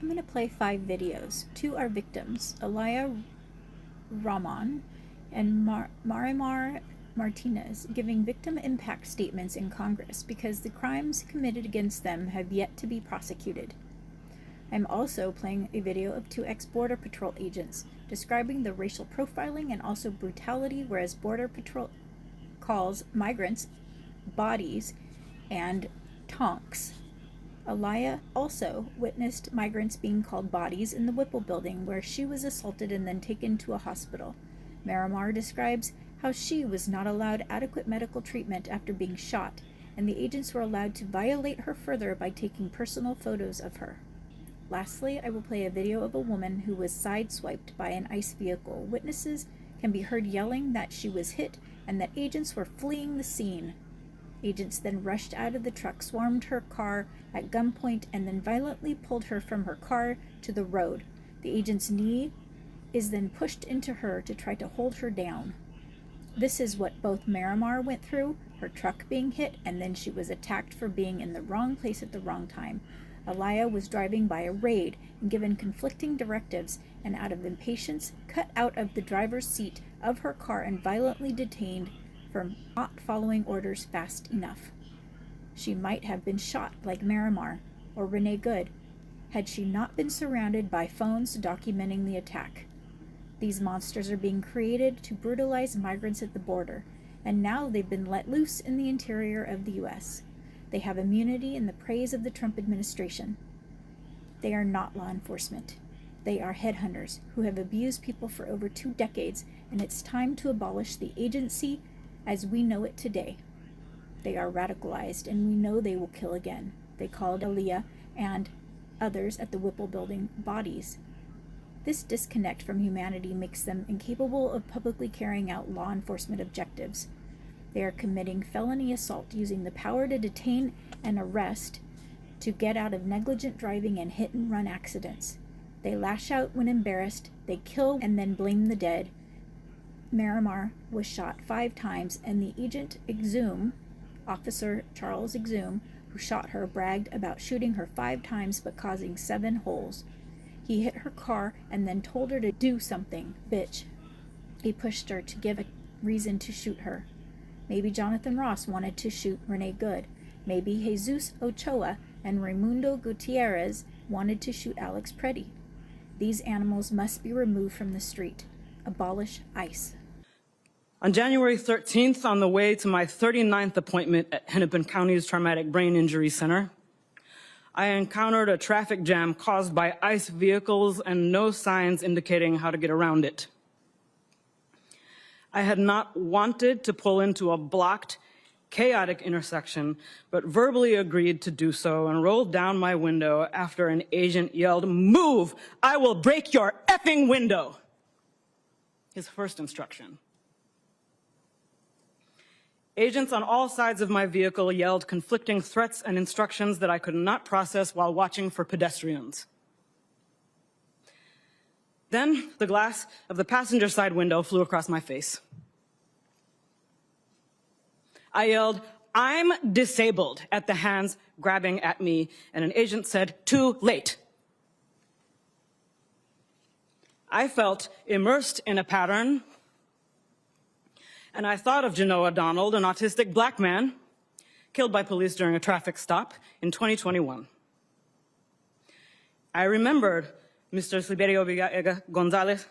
I'm going to play 5 videos. 2 are victims, Aliya, Rahman, and Marimar, Martinez, giving victim impact statements in Congress because the crimes committed against them have yet to be prosecuted. I'm also playing a video of 2 ex-Border Patrol agents describing the racial profiling and also brutality, whereas Border Patrol calls migrants bodies and tonks. Aliya also witnessed migrants being called bodies in the Whipple building, where she was assaulted and then taken to a hospital. Marimar describes how she was not allowed adequate medical treatment after being shot, and the agents were allowed to violate her further by taking personal photos of her. Lastly, I will play a video of a woman who was sideswiped by an ICE vehicle. Witnesses can be heard yelling that she was hit and that agents were fleeing the scene. Agents then rushed out of the truck, swarmed her car at gunpoint, and then violently pulled her from her car to the road. The agent's knee is then pushed into her to try to hold her down. This is what both Marimar went through, her truck being hit, and then she was attacked for being in the wrong place at the wrong time. Aliya was driving by a raid and given conflicting directives, and out of impatience, cut out of the driver's seat of her car and violently detained for not following orders fast enough. She might have been shot like Marimar or Renee Good had she not been surrounded by phones documenting the attack. These monsters are being created to brutalize migrants at the border, and now they've been let loose in the interior of the U.S. They have immunity in the praise of the Trump administration. They are not law enforcement. They are headhunters who have abused people for over 2 decades, and it's time to abolish the agency as we know it today. They are radicalized, and we know they will kill again. They called Aliya and others at the Whipple building bodies. This disconnect from humanity makes them incapable of publicly carrying out law enforcement objectives. They are committing felony assault using the power to detain and arrest to get out of negligent driving and hit-and-run accidents. They lash out when embarrassed, they kill and then blame the dead. Marimar was shot 5 times, and the agent Exum, Officer Charles Exum, who shot her, bragged about shooting her 5 times but causing 7 holes. He hit her car and then told her to do something, bitch. He pushed her to give a reason to shoot her. Maybe Jonathan Ross wanted to shoot Renee Good. Maybe Jesus Ochoa and Raimundo Gutierrez wanted to shoot Alex Preddy. These animals must be removed from the street. Abolish ICE. On January 13th, on the way to my 39th appointment at Hennepin County's Traumatic Brain Injury Center, I encountered a traffic jam caused by ICE vehicles and no signs indicating how to get around it. I had not wanted to pull into a blocked, chaotic intersection, but verbally agreed to do so and rolled down my window after an agent yelled, "Move! I will break your effing window!" His first instruction. Agents on all sides of my vehicle yelled conflicting threats and instructions that I could not process while watching for pedestrians. Then the glass of the passenger side window flew across my face. I yelled, "I'm disabled," at the hands grabbing at me, and an agent said, "Too late." I felt immersed in a pattern, and I thought of Genoa Donald, an autistic black man killed by police during a traffic stop in 2021. I remembered Mr. Sliberio Villa Gonzalez,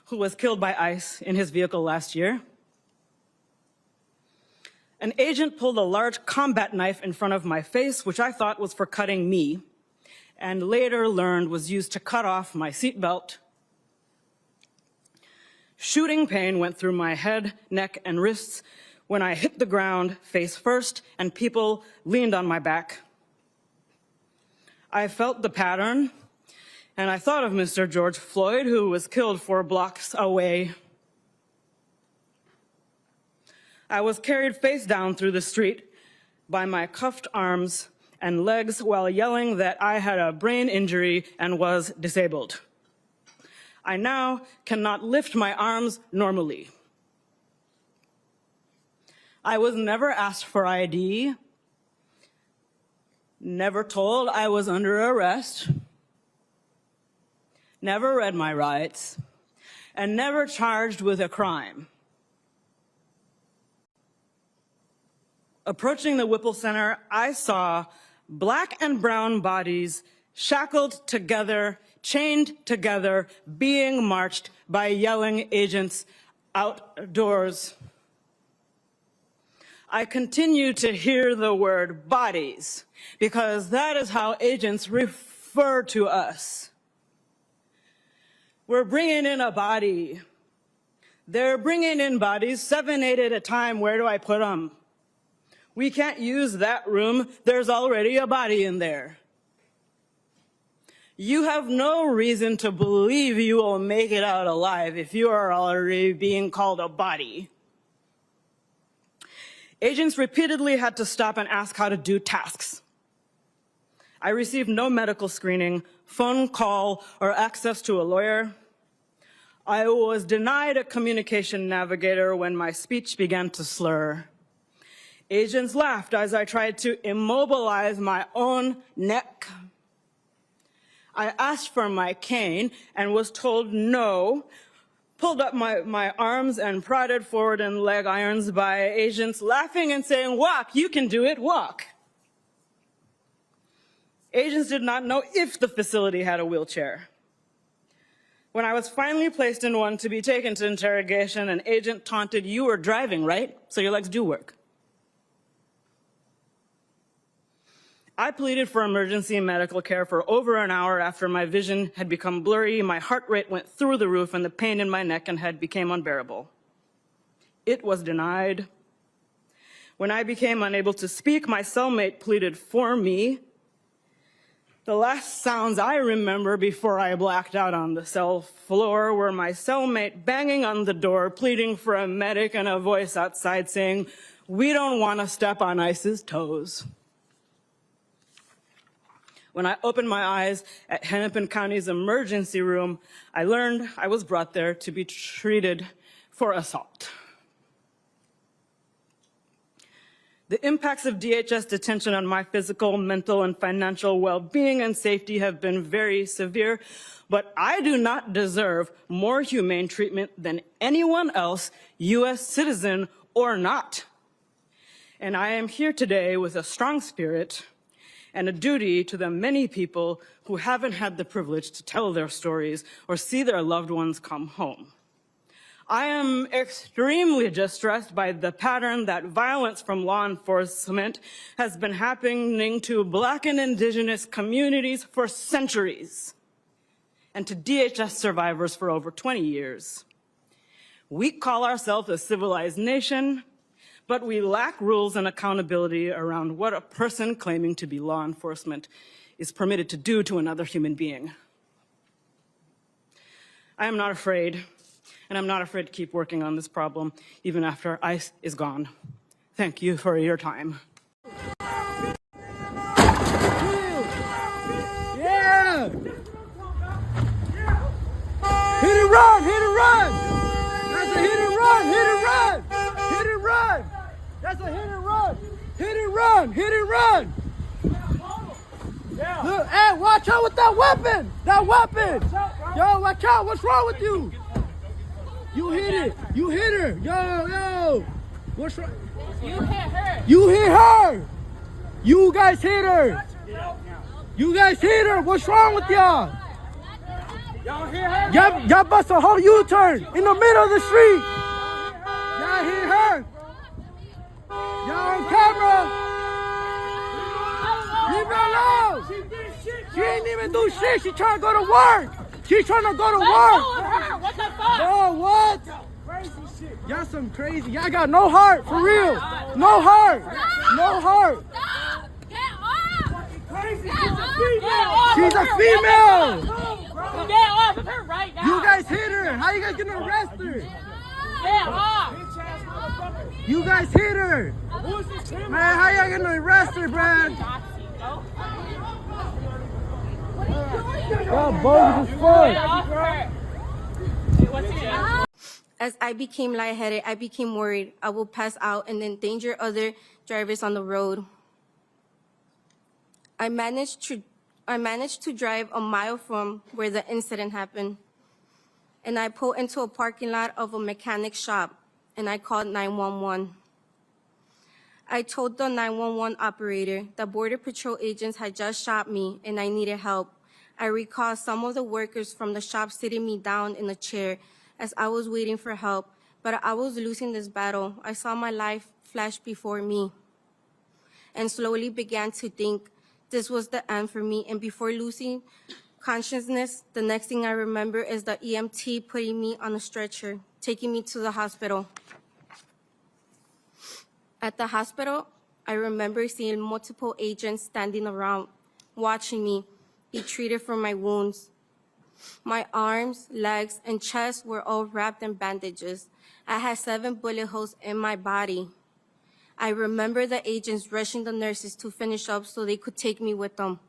who was killed by ICE in his vehicle last year. An agent pulled a large combat knife in front of my face, which I thought was for cutting me, and later learned was used to cut off my seatbelt. Shooting pain went through my head, neck, and wrists when I hit the ground face first and people leaned on my back. I felt the pattern, and I thought of Mr. George Floyd, who was killed 4 blocks away. I was carried face down through the street by my cuffed arms and legs while yelling that I had a brain injury and was disabled. I now cannot lift my arms normally. I was never asked for ID, never told I was under arrest, never read my rights, and never charged with a crime. Approaching the Whipple Center, I saw black and brown bodies shackled together, chained together, being marched by yelling agents outdoors. I continue to hear the word bodies because that is how agents refer to us. We're bringing in a body. They're bringing in bodies, 7, 8 at a time. Where do I put them? We can't use that room. There's already a body in there. You have no reason to believe you will make it out alive if you are already being called a body. Agents repeatedly had to stop and ask how to do tasks. I received no medical screening, phone call, or access to a lawyer. I was denied a communication navigator when my speech began to slur. Agents laughed as I tried to immobilize my own neck. I asked for my cane and was told no, pulled up my arms and prodded forward in leg irons by agents laughing and saying, "Walk, you can do it, walk." Agents did not know if the facility had a wheelchair. When I was finally placed in one to be taken to interrogation, an agent taunted, "You were driving, right? So your legs do work." I pleaded for emergency medical care for over an hour after my vision had become blurry, my heart rate went through the roof, and the pain in my neck and head became unbearable. It was denied. When I became unable to speak, my cellmate pleaded for me. The last sounds I remember before I blacked out on the cell floor were my cellmate banging on the door, pleading for a medic, and a voice outside saying, "We don't want to step on ICE's toes." When I opened my eyes at Hennepin County's emergency room, I learned I was brought there to be treated for assault. The impacts of DHS detention on my physical, mental, and financial well-being and safety have been very severe, but I do not deserve more humane treatment than anyone else, U.S. citizen or not. And I am here today with a strong spirit and a duty to the many people who haven't had the privilege to tell their stories or see their loved ones come home. I am extremely distressed by the pattern that violence from law enforcement has been happening to Black and Indigenous communities for centuries, and to DHS survivors for over 20 years. We call ourselves a civilized nation, but we lack rules and accountability around what a person claiming to be law enforcement is permitted to do to another human being. I am not afraid, and I'm not afraid to keep working on this problem even after ICE is gone. Thank you for your time. Yeah! Hit and run! Hit and run! That's a hit and run! Hit and run! Hit and run! That's a hit and run! Hit and run! Hit and run! Look, hey, watch out with that weapon! That weapon! Yo, watch out! What's wrong with you? You hit it! You hit her! Yo! What's wrong? You hit her! You hit her! You guys hit her! You guys hit her! What's wrong with y'all? Y'all hit her? Y'all bust a whole U-turn in the middle of the street! Y'all hit her! Y'all on camera! Leave her alone! She ain't even do shit! She trying to go to work! She's trying to go to work! What the fuck? No, what? Y'all some crazy. Y'all got no heart, for real. No heart. No heart. Get off! She's a female. Get off of her right now! You guys hit her. How you guys gonna arrest her? Get off! You guys hit her. Man, how y'all gonna arrest her, man? Y'all bogus as fuck. As I became lightheaded, I became worried I will pass out and endanger other drivers on the road. I managed to I managed to drive a mile from where the incident happened, and I pulled into a parking lot of a mechanic shop, and I called 911. I told the 911 operator that Border Patrol agents had just shot me and I needed help. I recall some of the workers from the shop sitting me down in a chair as I was waiting for help, but I was losing this battle. I saw my life flash before me and slowly began to think this was the end for me. And before losing consciousness, the next thing I remember is the EMT putting me on a stretcher, taking me to the hospital. At the hospital, I remember seeing multiple agents standing around, watching me be treated for my wounds. My arms, legs, and chest were all wrapped in bandages. I had 7 bullet holes in my body. I remember the agents rushing the nurses to finish up so they could take me with them.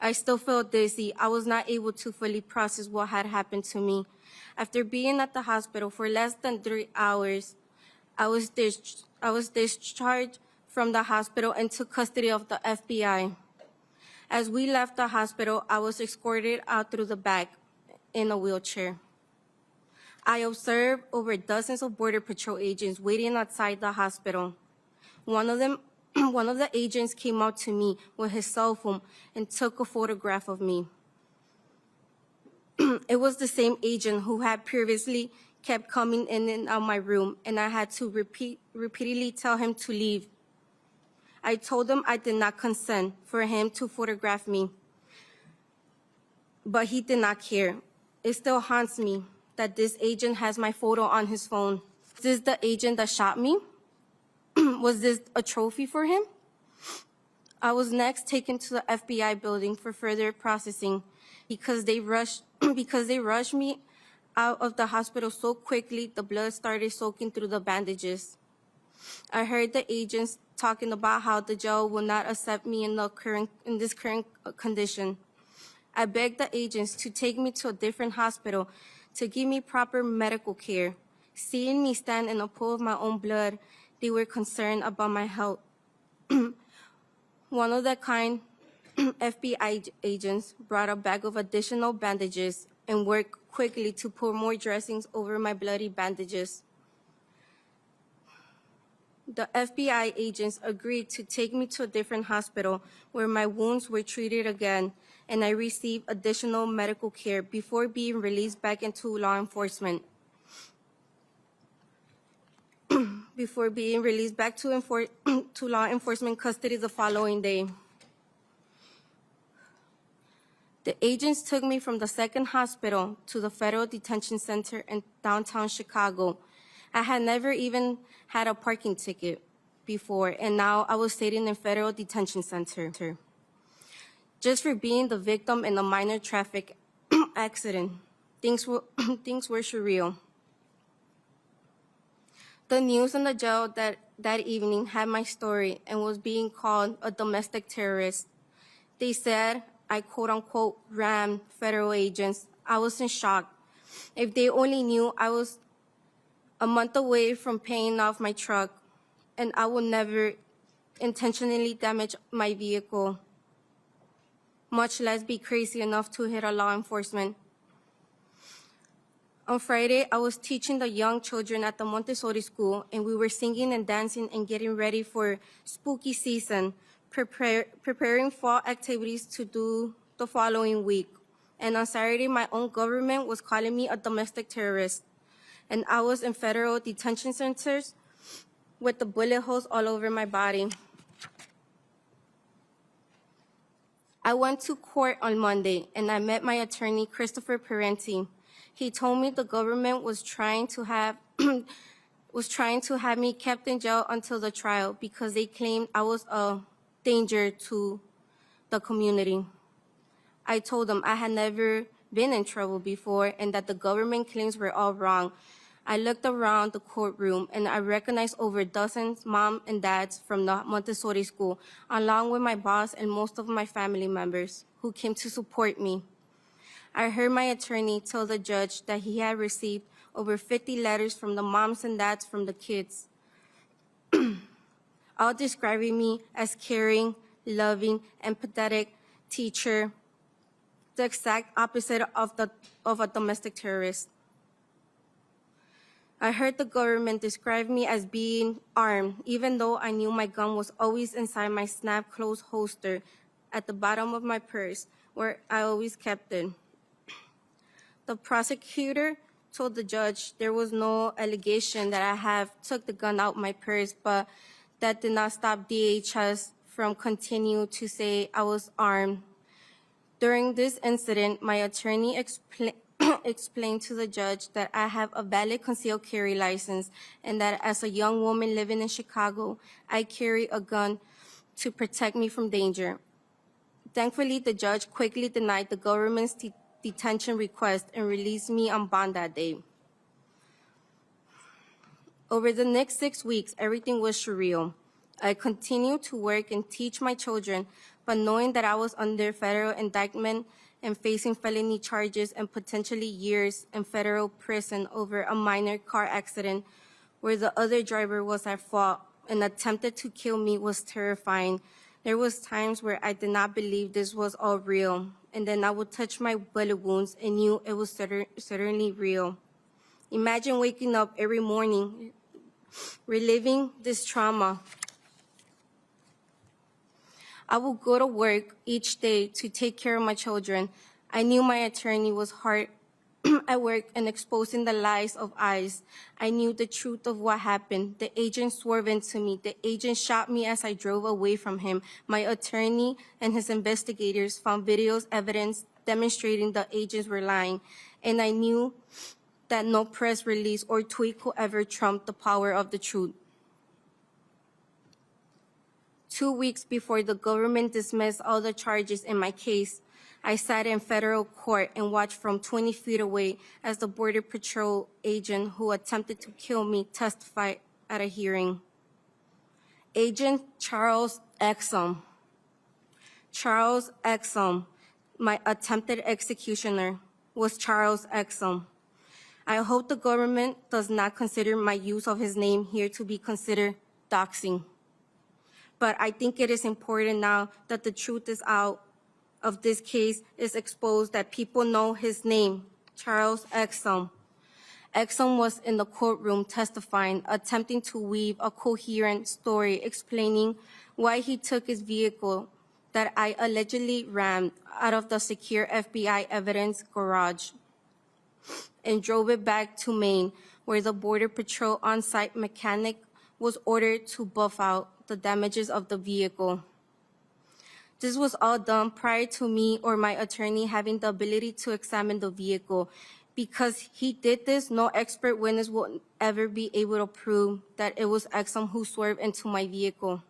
I still felt dizzy. I was not able to fully process what had happened to me. After being at the hospital for less than 3 hours, I was discharged from the hospital and took custody of the FBI. As we left the hospital, I was escorted out through the back in a wheelchair. I observed over dozens of Border Patrol agents waiting outside the hospital. One of the agents came out to me with his cell phone and took a photograph of me. It was the same agent who had previously kept coming in and out my room, and I had to repeatedly tell him to leave. I told him I did not consent for him to photograph me, but he did not care. It still haunts me that this agent has my photo on his phone. Is this the agent that shot me? Was this a trophy for him? I was next taken to the FBI building for further processing because they rushed me out of the hospital so quickly the blood started soaking through the bandages. I heard the agents talking about how the jail will not accept me in this current condition. I begged the agents to take me to a different hospital to give me proper medical care. Seeing me stand in a pool of my own blood, they were concerned about my health. One of the kind FBI agents brought a bag of additional bandages and worked quickly to pour more dressings over my bloody bandages. The FBI agents agreed to take me to a different hospital where my wounds were treated again, and I received additional medical care before being released back into law enforcement. Before being released back to law enforcement custody the following day. The agents took me from the second hospital to the Federal Detention Center in downtown Chicago. I had never even had a parking ticket before, and now I was sitting in Federal Detention Center just for being the victim in a minor traffic accident. Things were surreal. The news in the jail that evening had my story and was being called a domestic terrorist. They said I quote-unquote rammed federal agents. I was in shock. If they only knew I was a month away from paying off my truck and I would never intentionally damage my vehicle, much less be crazy enough to hit a law enforcement. On Friday, I was teaching the young children at the Montessori school, and we were singing and dancing and getting ready for spooky season, preparing fall activities to do the following week. And on Saturday, my own government was calling me a domestic terrorist, and I was in federal detention centers with the bullet holes all over my body. I went to court on Monday, and I met my attorney, Christopher Parenti. He told me the government was trying to have me kept in jail until the trial because they claimed I was a danger to the community. I told them I had never been in trouble before and that the government claims were all wrong. I looked around the courtroom and I recognized over dozens moms and dads from the Montessori school, along with my boss and most of my family members who came to support me. I heard my attorney tell the judge that he had received over 50 letters from the moms and dads from the kids, all describing me as caring, loving, empathetic teacher, the exact opposite of a domestic terrorist. I heard the government describe me as being armed, even though I knew my gun was always inside my snap-closed holster at the bottom of my purse, where I always kept it. The prosecutor told the judge there was no allegation that I have took the gun out my purse, but that did not stop DHS from continuing to say I was armed. During this incident, my attorney explained to the judge that I have a valid concealed carry license and that as a young woman living in Chicago, I carry a gun to protect me from danger. Thankfully, the judge quickly denied the government's detention request and released me on bond that day. Over the next 6 weeks, everything was surreal. I continued to work and teach my children, but knowing that I was under federal indictment and facing felony charges and potentially years in federal prison over a minor car accident where the other driver was at fault and attempted to kill me was terrifying. There was times where I did not believe this was all real, and then I would touch my bullet wounds and knew it was certainly real. Imagine waking up every morning, reliving this trauma. I would go to work each day to take care of my children. I knew my attorney was hard at work and exposing the lies of ICE. I knew the truth of what happened. The agent swerved into me. The agent shot me as I drove away from him. My attorney and his investigators found videos, evidence demonstrating the agents were lying. And I knew that no press release or tweet could ever trump the power of the truth. 2 weeks before the government dismissed all the charges in my case, I sat in federal court and watched from 20 feet away as the Border Patrol agent who attempted to kill me testified at a hearing. Agent Charles Exum. Charles Exum, my attempted executioner, was Charles Exum. I hope the government does not consider my use of his name here to be considered doxing. But I think it is important now that the truth is out of this case is exposed, that people know his name, Charles Exum. Exum was in the courtroom testifying, attempting to weave a coherent story explaining why he took his vehicle that I allegedly rammed out of the secure FBI evidence garage and drove it back to Maine, where the Border Patrol on-site mechanic was ordered to buff out the damages of the vehicle. This was all done prior to me or my attorney having the ability to examine the vehicle. Because he did this, no expert witness will ever be able to prove that it was Exum who swerved into my vehicle.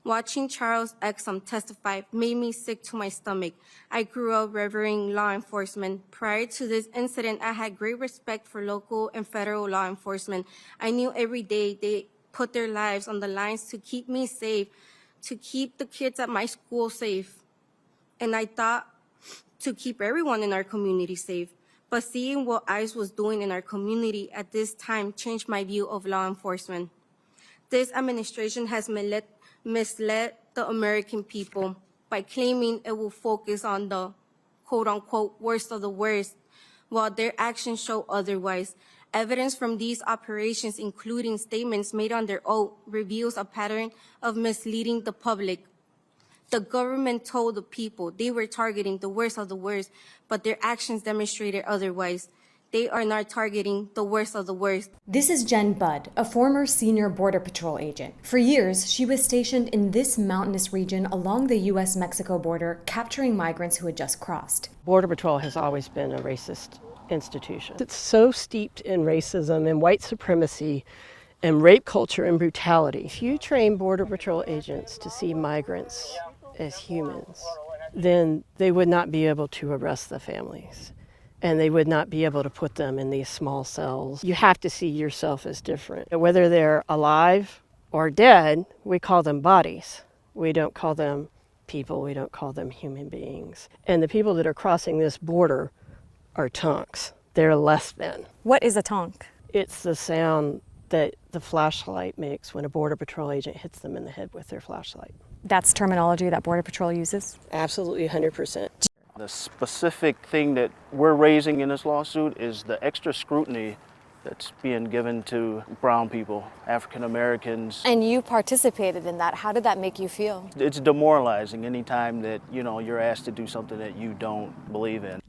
Watching Charles Exum testify made me sick to my stomach. I grew up revering law enforcement. Prior to this incident, I had great respect for local and federal law enforcement. I knew every day they put their lives on the lines to keep me safe, to keep the kids at my school safe. And I thought to keep everyone in our community safe. But seeing what ICE was doing in our community at this time changed my view of law enforcement. This administration has misled the American people by claiming it will focus on the quote-unquote worst of the worst, while their actions show otherwise. Evidence from these operations, including statements made under oath, reveals a pattern of misleading the public. The government told the people they were targeting the worst of the worst, but their actions demonstrated otherwise. They are not targeting the worst of the worst. This is Jen Budd, a former senior Border Patrol agent. For years, she was stationed in this mountainous region along the U.S.-Mexico border, capturing migrants who had just crossed. Border Patrol has always been a racist institution. It's so steeped in racism and white supremacy and rape culture and brutality. If you train Border Patrol agents to see migrants as humans, then they would not be able to arrest the families. And they would not be able to put them in these small cells. You have to see yourself as different. Whether they're alive or dead, we call them bodies. We don't call them people. We don't call them human beings. And the people that are crossing this border are tonks. They're less than. What is a tonk? It's the sound that the flashlight makes when a Border Patrol agent hits them in the head with their flashlight. That's terminology that Border Patrol uses? Absolutely, 100%. The specific thing that we're raising in this lawsuit is the extra scrutiny that's being given to brown people, African Americans. And you participated in that. How did that make you feel? It's demoralizing anytime that, you're asked to do something that you don't believe in.